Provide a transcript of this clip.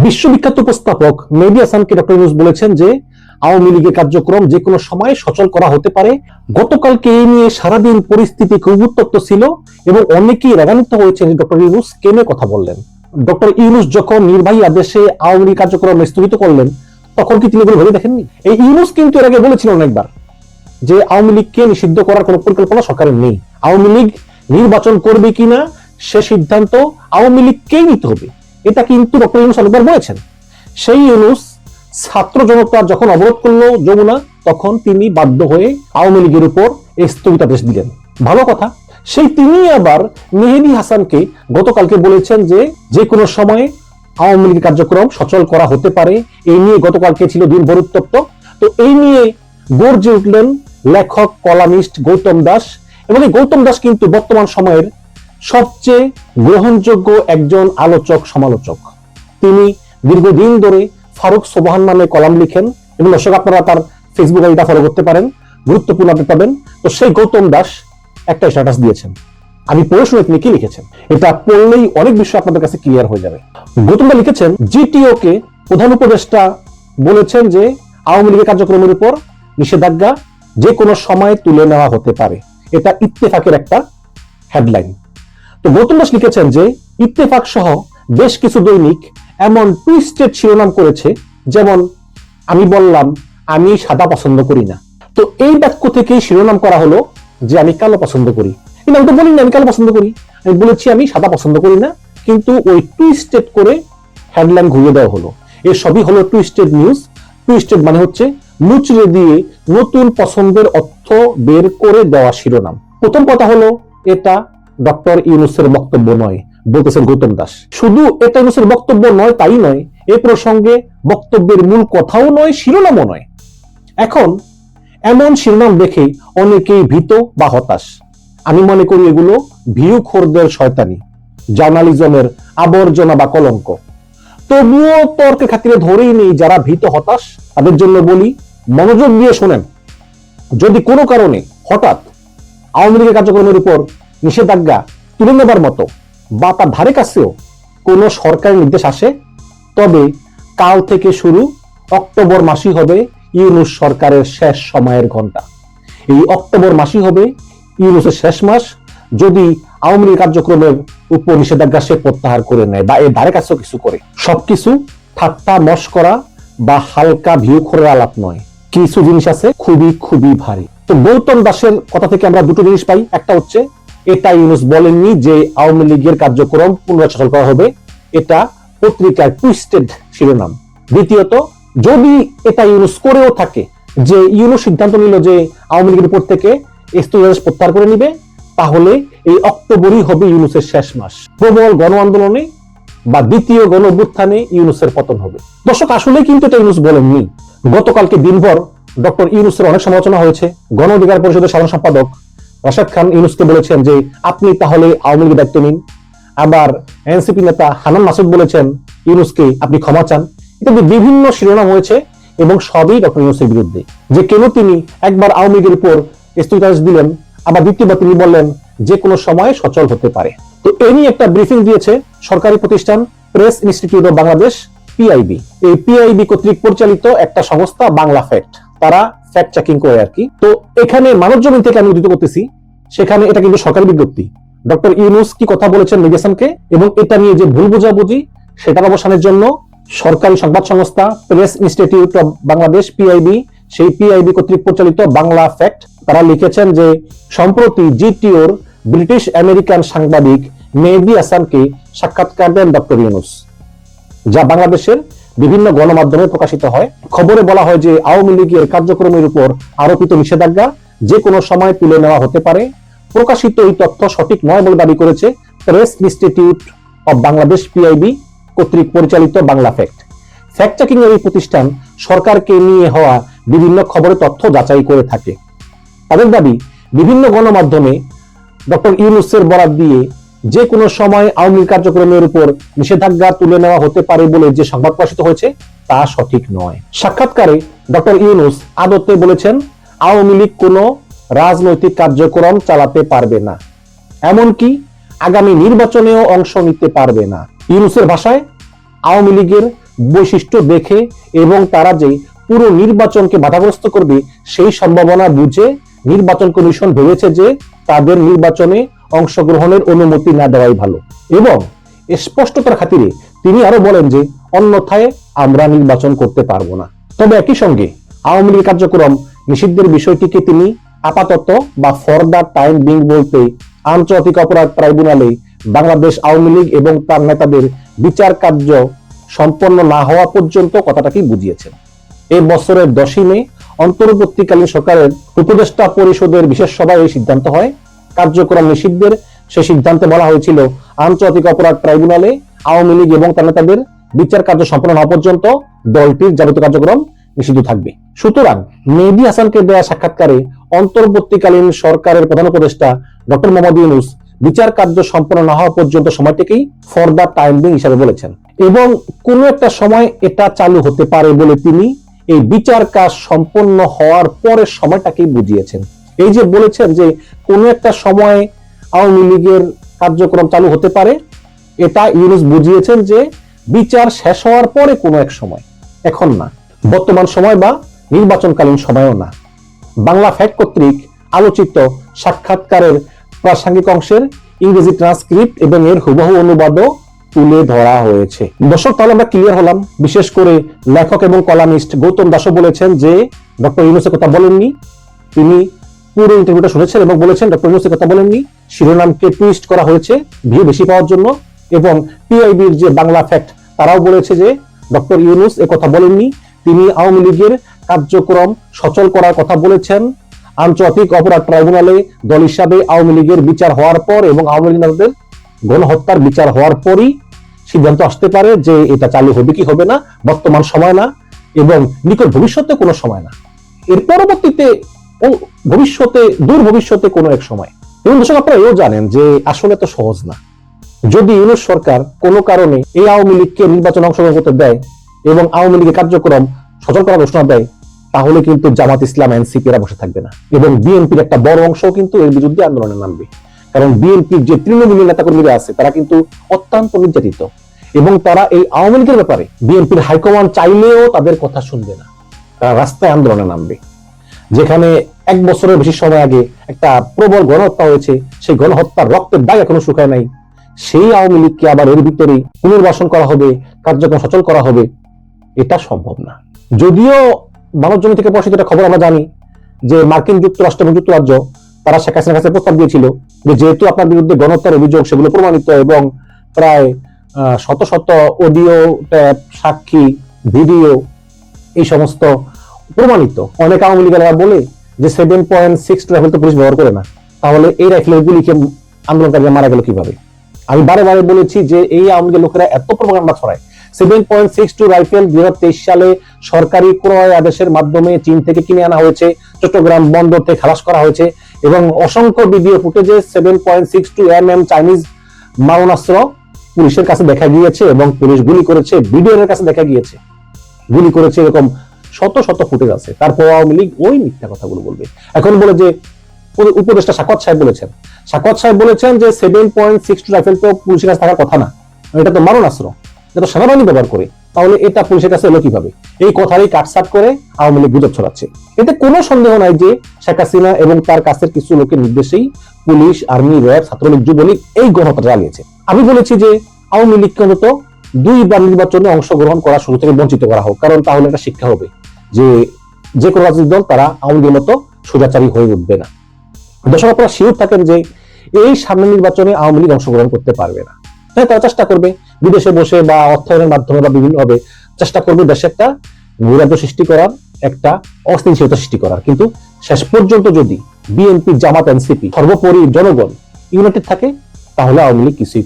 বিশ্ববিখ্যাত উপস্থাপক মেহেদী হাসানকে ডক্টর ইউনূস বলেছেন যে আওয়ামী লীগের কার্যক্রম যে কোনো সময় সচল করা হতে পারে। গতকালকে এই নিয়ে সারাদিন পরিস্থিতি খুব উত্তপ্ত ছিল এবং অনেকেই রাগান্বিত হয়েছেন যে ডক্টর ইউনূস কেন কথা বললেন। ডক্টর ইউনূস যখন নির্বাহী আদেশে আওয়ামী লীগ কার্যক্রম স্থগিত করলেন তখন কি তিনি এগুলো ভেবে দেখেননি? এই ইউনূস কিন্তু এর আগে বলেছিলেন অনেকবার যে আওয়ামী লীগকে নিষিদ্ধ করার কোনো পরিকল্পনা সরকারের নেই, আওয়ামী লীগ নির্বাচন করবে কিনা সে সিদ্ধান্ত আওয়ামী লীগকেই নিতে হবে। এটা কিন্তু ডক্টর ইউনূস অনেকবার বলেছেন। সেই ইউনূস ছাত্র জনতা যখন অবরোধ করলো যমুনা, তখন তিনি বাধ্য হয়ে আওয়ামী লীগের উপর স্থগিতাদেশ দিলেন। ভালো কথা, সেই তিনি আবার মেহেদী হাসানকে গতকালকে বলেছেন যে যে কোনো সময় আওয়ামী লীগের কার্যক্রম সচল করা হতে পারে। এই নিয়ে গতকালকে ছিল দিনভর উত্তপ্ত। তো এই নিয়ে গর্জে উঠলেন লেখক কলামিস্ট গৌতম দাস, এবং এই গৌতম দাস কিন্তু বর্তমান সময়ের সবচেয়ে গ্রহণযোগ্য একজন আলোচক সমালোচক। তিনি দীর্ঘদিন ধরে ফারুক সোবহান নামে কলাম লিখেন এবং দর্শক আপনারা তার ফেসবুক আইডিটা ফলো করতে পারেন, গুরুত্বপূর্ণ আপডেট পাবেন। তো সেই গৌতম দাস একটা স্ট্যাটাস দিয়েছেন, আমি পড়ে শুনে তিনি কি লিখেছেন, এটা পড়লেই অনেক বিষয় আপনাদের কাছে ক্লিয়ার হয়ে যাবে। গৌতম দা লিখেছেন, জিটিও কে প্রধান উপদেষ্টা বলেছেন যে আওয়ামী লীগের কার্যক্রমের উপর নিষেধাজ্ঞা যে কোনো সময় তুলে নেওয়া হতে পারে। এটা ইত্তেফাকের একটা হেডলাইন। তো গৌতম দাস লিখেছেন যে ইত্তেফাক সহ বেশ কিছু দৈনিক এমন টুইস্টেড শিরোনাম করেছে, যেমন আমি বললাম আমি সাদা পছন্দ করি না। তো এই বাক্য থেকেই শিরোনাম করা হলো যে আমি কালো পছন্দ করি। কিন্তু আমি তো বলিনি আমি কালো পছন্দ করি, আমি বলেছি আমি সাদা পছন্দ করি না, কিন্তু ওই টুইস্টেড করে হেডলাইন ঘুরিয়ে দেওয়া হলো। এই সবই হলো টুইস্টেড নিউজ। টুইস্টেড মানে হচ্ছে মুচড়ে দিয়ে নতুন পছন্দের অর্থ বের করে দেওয়া শিরোনাম। প্রথম কথা হলো এটা ডক্টর ইউনূসের বক্তব্য নয়, বলতেছেন গৌতম দাস। শুধু এটা ইউনূসের বক্তব্য নয় তাই নয়, এ প্রসঙ্গে বক্তব্যের মূল কথাও নয়, শিরোনামও নয়। এখন এমন শিরোনাম দেখে অনেকেই ভীত বা হতাশ। আমি মনে করি এগুলো ভিউ খোরদের শয়তানি, জার্নালিজমের আবর্জনা বা কলঙ্ক। তবুও তর্কের খাতিরে ধরেই নেই যারা ভীত হতাশ, তাদের জন্য বলি মনোযোগ দিয়ে শোনেন। যদি কোনো কারণে হঠাৎ আওয়ামী লীগের কার্যক্রমের উপর নিষেধাজ্ঞা তুলে নেবার মতো বা তার ধারে কাছেও কোনো সরকারি নির্দেশ আসে, তবে কাল থেকে শুরু অক্টোবর মাসই হবে ইউনূস সরকারের শেষ সময়ের ঘন্টা। এই অক্টোবর মাসই হবে ইউনূসের শেষ মাস যদি আওয়ামী লীগ কার্যক্রমের উপর নিষেধাজ্ঞা সে প্রত্যাহার করে নেয় বা এর ধারে কাছেও কিছু করে। সবকিছু ঠাট্টা মশকরা বা হালকা ভিউ খোরের আলাপ নয়, কিছু জিনিস আছে খুবই খুবই ভারী। তো গৌতম দাসের কথা থেকে আমরা দুটো জিনিস পাই। একটা হচ্ছে এটা ইউনূস বলেননি যে আওয়ামী লীগের কার্যক্রম পুনরায় সচল করা হবে, এটা পত্রিকার টুইস্টেড শিরোনাম। দ্বিতীয়ত, যদি এটা ইউনূস করেও থাকে, যে ইউনূস সিদ্ধান্ত নিল যে আওয়ামী লীগের উপর থেকে স্থগিতাদেশ প্রত্যাহার করে নিবে, তাহলে এই অক্টোবরই হবে ইউনূসের শেষ মাস। প্রবল গণ আন্দোলনে বা দ্বিতীয় গণ অভ্যুত্থানে ইউনূসের পতন হবে। দর্শক আসলে কিন্তু এটা ইউনূস বলেননি। গতকালকে দিনভর ডক্টর ইউনূসের অনেক সমালোচনা হয়েছে। গণ অধিকার পরিষদের সাধারণ সম্পাদক রাশেদ খান ইউনূসকে বলেছেন যে আপনি তাহলে আওয়ামী লীগের দায়িত্ব নিন। আবার এনসিপি নেতা হান্নান মাসুদ বলেছেন ইউনূসকে আপনি ক্ষমা চান। ইত্যাদি বিভিন্ন শিরোনাম হয়েছে এবং সবই ডক্টর ইউনূসের বিরুদ্ধে, যে কেন তিনি একবার আওয়ামী লীগের উপর স্থগিতাদেশ দিলেন, আবার দ্বিতীয়বার তিনি বললেন যে কোনো সময় সচল হতে পারে। তো এই নিয়ে একটা ব্রিফিং দিয়েছে সরকারি প্রতিষ্ঠান press institute of Bangladesh, PIB. এই পিআইবি কর্তৃক পরিচালিত একটা সংস্থা বাংলা ফ্যাক্ট, তারা ফ্যাক্ট চেকিং করে আর কি। তো এখানে মানব জমিন থেকে আমি উদ্ধৃত করতেছি, সেখানে এটা কিন্তু সরকারি বিজ্ঞপ্তি। ডক্টর ইউনূস কি কথা বলেছেন মেহেদী হাসানকে এবং এটা নিয়ে যে ভুল বোঝাবুঝি সেটার অবসানের জন্য সরকারি সংবাদ সংস্থা press institute of Bangladesh, PIB, সেই পিআইবি কর্তৃক পরিচালিত বাংলা ফ্যাক্ট, তারা লিখেছেন যে সম্প্রতি জিটিওর ব্রিটিশ আমেরিকান সাংবাদিক মেহেদী হাসানকে সাক্ষাৎকার দেন ডক্টর ইউনূস, যা বাংলাদেশের বিভিন্ন গণমাধ্যমে প্রকাশিত হয়। খবরে বলা হয় যে আওয়ামী লীগের কার্যক্রমের উপর আরোপিত নিষেধাজ্ঞা যে কোনো সময় তুলে নেওয়া হতে পারে। প্রকাশিত এই তথ্য সঠিক নয় বলে দাবি করেছে press institute of Bangladesh, PIB কর্তৃক পরিচালিত বাংলা ফ্যাক্ট। ফ্যাক্ট চেকিং এর এই প্রতিষ্ঠান সরকারকে নিয়ে হওয়া বিভিন্ন খবরের তথ্য যাচাই করে থাকে। তাদের দাবি বিভিন্ন গণমাধ্যমে ডক্টর ইউনূসের বরাত দিয়ে যে কোনো সময় আওয়ামী লীগ কার্যক্রমের উপর নিষেধাজ্ঞা তুলে নেওয়া হতে পারে বলে যে সংবাদ প্রকাশিত হয়েছে তা সঠিক নয়। সাক্ষাৎকারে ডক্টর ইউনূস আদতে বলেছেন আওয়ামী লীগ কোনো রাজনৈতিক কার্যক্রম চালাতে পারবে না, এমনকি আগামী নির্বাচনেও অংশ নিতে পারবে না। ইউনূসের ভাষায় আওয়ামী লীগের বৈশিষ্ট্য দেখে এবং তারা যে পুরো নির্বাচনকে বাধাগ্রস্ত করবে সেই সম্ভাবনা বুঝে নির্বাচন কমিশন ভেবেছে যে তাদের নির্বাচনে অংশগ্রহণের অনুমতি না দেওয়াই ভালো। এবং স্পষ্টতার খাতিরে তিনি আরো বলেন যে অন্যথায় আমরা নির্বাচন করতে পারবো না। তবে একই সঙ্গে আওয়ামী লীগের কার্যক্রম নিষিদ্ধের বিষয়টিকে তিনি আপাতত বা ফর দা টাইম বিং বলতে আন্তর্জাতিক অপরাধ ট্রাইব্যুনালে বাংলাদেশ আওয়ামী লীগ এবং তার নেতাদের বিচার কার্য সম্পন্ন না হওয়া পর্যন্ত কথাটাকেই বুঝিয়েছেন। এই বছরের 10ই মে অন্তর্বর্তীকালীন সরকারের উপদেষ্টা পরিষদের বিশেষ সভায় এই সিদ্ধান্ত হয়। কার্যক্রম নিষিদ্ধের সে সিদ্ধান্তে বলা হয়েছিল আন্তর্জাতিক অপরাধ ট্রাইব্যুনালে আওয়ামী লীগ এবং তার নেতাদের বিচার কার্য সম্পন্ন হওয়া পর্যন্ত দলটির যাবতীয় কার্যক্রম নিষিদ্ধ থাকবে। সুতরাং মেহেদী হাসানকে দেয়া সাক্ষাৎকারে অন্তর্বর্তীকালীন সরকারের প্রধান উপদেষ্টা ডক্টর মোহাম্মদ ইউনূস বিচার কার্য সম্পন্ন না হওয়া পর্যন্ত সময়টিকেই ফর দা টাইম বিং হিসাবে বলেছেন এবং কোন একটা সময় এটা চালু হতে পারে বলে তিনি এই বিচার কাজ সম্পন্ন হওয়ার পরের সময়টাকেই বুঝিয়েছেন। এই যে বলেছেন যে কোন একটা সময় আওয়ামী লীগের কার্যক্রম চালু হতে পারে, এটা ইউনূস বুঝিয়েছেন যে বিচার শেষ হওয়ার পরে কোনো এক সময়, এখন না, বর্তমান সময় বা নির্বাচনকালীন সময়ও না। বাংলা ফ্যাক্ট কর্তৃক আলোচিত সাক্ষাৎকারের প্রাসঙ্গিক অংশের ইংরেজি ট্রান্সক্রিপ্ট এবং এর হুবহু অনুবাদও তুলে ধরা হয়েছে। দর্শক, তাহলে আমরা ক্লিয়ার হলাম। বিশেষ করে লেখক এবং কলামিস্ট গৌতম দাসও বলেছেন যে ডক্টর ইউনূসের কথা বলেননি, তিনি পুরো ইন্টারভিউটা শুনেছেন এবং বলেছেন ডক্টর ইউনূসের কথা বলেননি, শিরোনামকে টুইস্ট করা হয়েছে ভিউ বেশি পাওয়ার জন্য। এবং পিআইবির যে বাংলা ফ্যাক্ট তারাও বলেছে যে ডক্টর ইউনূস এ কথা বলেননি, তিনি আওয়ামী লীগের কার্যক্রম সচল করার কথা বলেছেন আন্তর্জাতিক অপরাধ ট্রাইব্যুনালে দল হিসাবে আওয়ামী লীগের বিচার হওয়ার পর এবং আওয়ামী লীগের গণহত্যার বিচার হওয়ার পরই সিদ্ধান্ত আসতে পারে যে এটা চালু হবে কি হবে না, বর্তমান সময় না এবং নিকট ভবিষ্যতে কোনো সময় না, এর পরবর্তীতে ও ভবিষ্যতে, দূর ভবিষ্যতে কোনো এক সময়। এবং দর্শক, আপনারা এও জানেন যে আসলে তো সহজ না। যদি ইউনূস সরকার কোনো কারণে এই আওয়ামী লীগকে নির্বাচনে অংশগ্রহণ করতে দেয় এবং আওয়ামী লীগের কার্যক্রম সচল করার ঘোষণা দেয়, তাহলে কিন্তু জামাত ইসলাম এনসিপি এরা বসে থাকবে না এবং বিএনপির একটা বড় অংশ কিন্তু এর বিরুদ্ধে আন্দোলনে নামবে। কারণ বিএনপির যে তৃণমূলের নেতাকর্মীরা আছে তারা কিন্তু অত্যন্ত নির্যাতিত এবং তারা এই আওয়ামী লীগের ব্যাপারে বিএনপির হাইকমান্ড চাইলেও তাদের কথা শুনবে না, তারা রাস্তায় আন্দোলনে নামবে। যেখানে 1 বছরের বেশি সময় আগে একটা প্রবল গণহত্যা হয়েছে, সেই গণহত্যার রক্তের দাগ এখনো শুকায় নাই, সেই আওয়ামী লীগকে আবার এর ভিতরেই পুনর্বাসন করা হবে, কার্যক্রম সচল করা হবে, এটা সম্ভব না। যদিও মানব জমি থেকে প্রকাশিত একটা খবর আমরা জানি যে মার্কিন যুক্তরাষ্ট্র এবং যুক্তরাজ্য তারা শেখ হাসিনার কাছে প্রস্তাব দিয়েছিল যে যেহেতু আপনার বিরুদ্ধে গণহত্যার অভিযোগ সেগুলো প্রমাণিত এবং প্রায় শত শত অডিও ট্যাপ, সাক্ষী, ভিডিও এই সমস্ত প্রমাণিত, অনেক আওয়ামী লীগেরা বলে যে 7.62 রাইফেল তো পুলিশ ব্যবহার করে না, তাহলে এই রাইফেলের গুলিকে আন্দোলনকারীরা মারা গেল কিভাবে? আমি বারে বারে বলেছি যে এই আওয়ামী লীগের লোকেরা এত প্রোপাগান্ডা ছড়ায়। 7.62 রাইফেল 2023 সালে সরকারি ক্রয় আদেশের মাধ্যমে চীন থেকে কিনে আনা হয়েছে, চট্টগ্রাম বন্দর থেকে খালাস করা হয়েছে এবং অসংখ্য ভিডিও ফুটেজে 7.62 mm চাইনিজ মারণাস্ত্র পুলিশের কাছে দেখা গিয়েছে এবং পুলিশ গুলি করেছে, ভিডিওর কাছে দেখা গিয়েছে গুলি করেছে, এরকম শত শত ফুটেজ আছে। তারপর আওয়ামী লীগ ওই মিথ্যা কথাগুলো বলবে। এখন বলে যে উপদেষ্টা সাখাওয়াত সাহেব বলেছেন যে 7.62 রাইফেল তো পুলিশের কাছে থাকার কথা না, এটা তো মারণাস্ত্র, এটা তো সেনাবাহিনী ব্যবহার করে, তাহলে এটা পুলিশের কাছে এলো কিভাবে? এই কথারই কাটসাট করে আওয়ামী লীগ গুজব ছড়াচ্ছে। এতে কোনো সন্দেহ নাই যে শেখ হাসিনা এবং তার কাছের কিছু লোকের নির্দেশেই police, army, RAB, Chhatra League, Jubo League এই গণহত্যা চালিয়েছে। আমি বলেছি যে আওয়ামী লীগকে অন্তত 2বার নির্বাচনে অংশগ্রহণ করার সুযোগ থেকে বঞ্চিত করা হোক, কারণ তাহলে একটা শিক্ষা হবে যে কোনো রাজনৈতিক দল তারা আওয়ামী লীগের মতো সোজাচারী হয়ে উঠবে না। দর্শক, আপনারা শিওর থাকেন যে এই সামনের নির্বাচনে আওয়ামী লীগ অংশগ্রহণ করতে পারবে না। হ্যাঁ, তারা চেষ্টা করবে বিদেশে বসে বা অর্থায়নের মাধ্যমে বা বিভিন্নভাবে চেষ্টা করবে দেশে একটা নৈরাজ্য সৃষ্টি করার, একটা অস্থিতিশীলতা সৃষ্টি করার, কিন্তু শেষ পর্যন্ত যদি বিএনপি, জামাত, এনসিপি সর্বোপরি জনগণ ইউনাইটেড থাকে তাহলে আওয়ামী লীগ কিছুই